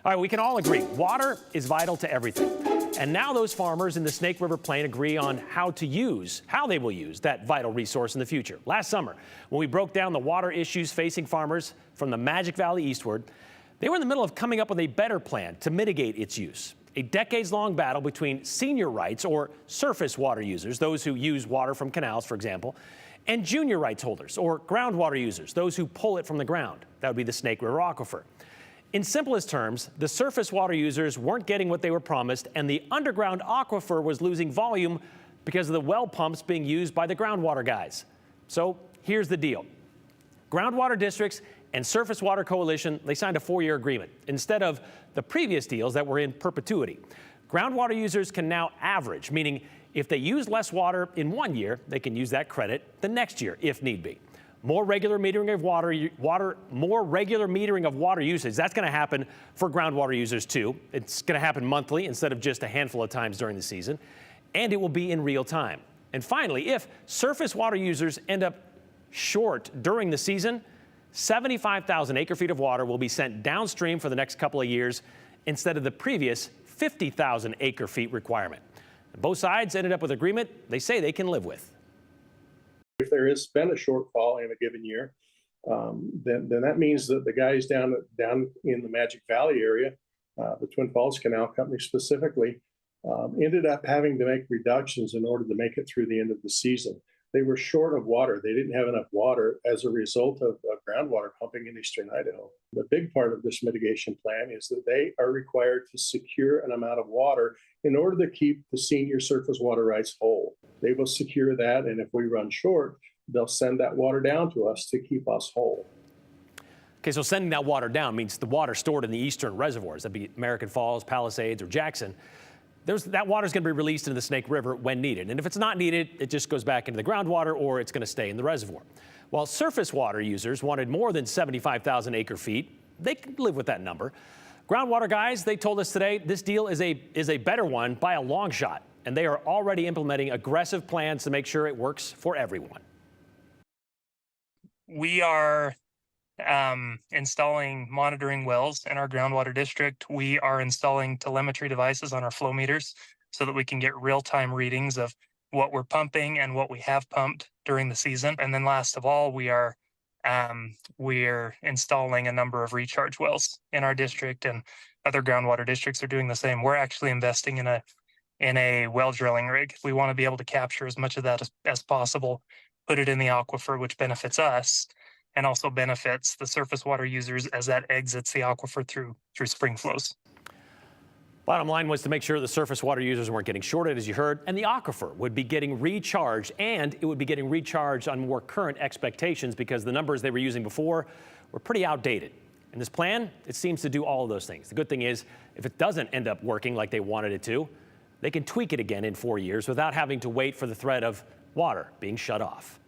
All right, we can all agree, water is vital to everything. And now those farmers in the Snake River Plain agree on how they will use that vital resource in the future. Last summer, when we broke down the water issues facing farmers from the Magic Valley eastward, they were in the middle of coming up with a better plan to mitigate its use. A decades-long battle between senior rights, or surface water users, those who use water from canals, for example, and junior rights holders, or groundwater users, those who pull it from the ground. That would be the Snake River Aquifer. In simplest terms, the surface water users weren't getting what they were promised, and the underground aquifer was losing volume because of the well pumps being used by the groundwater guys. So here's the deal. Groundwater districts and Surface Water Coalition, they signed a 4-year agreement instead of the previous deals that were in perpetuity. Groundwater users can now average, meaning if they use less water in 1 year, they can use that credit the next year if need be. More regular metering of water usage. That's going to happen for groundwater users too. It's going to happen monthly instead of just a handful of times during the season, and it will be in real time. And finally, if surface water users end up short during the season, 75,000 acre-feet of water will be sent downstream for the next couple of years instead of the previous 50,000 acre-feet requirement. Both sides ended up with agreement they say they can live with. If there has been a shortfall in a given year, then that means that the guys down in the Magic Valley area, the Twin Falls Canal Company specifically, ended up having to make reductions in order to make it through the end of the season. They were short of water. They didn't have enough water as a result of groundwater pumping in eastern Idaho. The big part of this mitigation plan is that they are required to secure an amount of water in order to keep the senior surface water rights whole. They will secure that, and if we run short, they'll send that water down to us to keep us whole. Okay, so sending that water down means the water stored in the eastern reservoirs, that'd be American Falls, Palisades, or Jackson. That water is going to be released into the Snake River when needed. And if it's not needed, it just goes back into the groundwater or it's going to stay in the reservoir. While surface water users wanted more than 75,000 acre-feet, they could live with that number. Groundwater guys, they told us today this deal is a better one by a long shot. And they are already implementing aggressive plans to make sure it works for everyone. We are installing monitoring wells in our groundwater district. We are installing telemetry devices on our flow meters so that we can get real-time readings of what we're pumping and what we have pumped during the season. And then last of all, we're installing a number of recharge wells in our district, and other groundwater districts are doing the same. We're actually investing in a well drilling rig. We want to be able to capture as much of that as possible, put it in the aquifer, which benefits us and also benefits the surface water users as that exits the aquifer through spring flows. Bottom line was to make sure the surface water users weren't getting shorted, as you heard, and the aquifer would be getting recharged, and it would be getting recharged on more current expectations because the numbers they were using before were pretty outdated. And this plan, it seems to do all of those things. The good thing is, if it doesn't end up working like they wanted it to, they can tweak it again in 4 years without having to wait for the threat of water being shut off.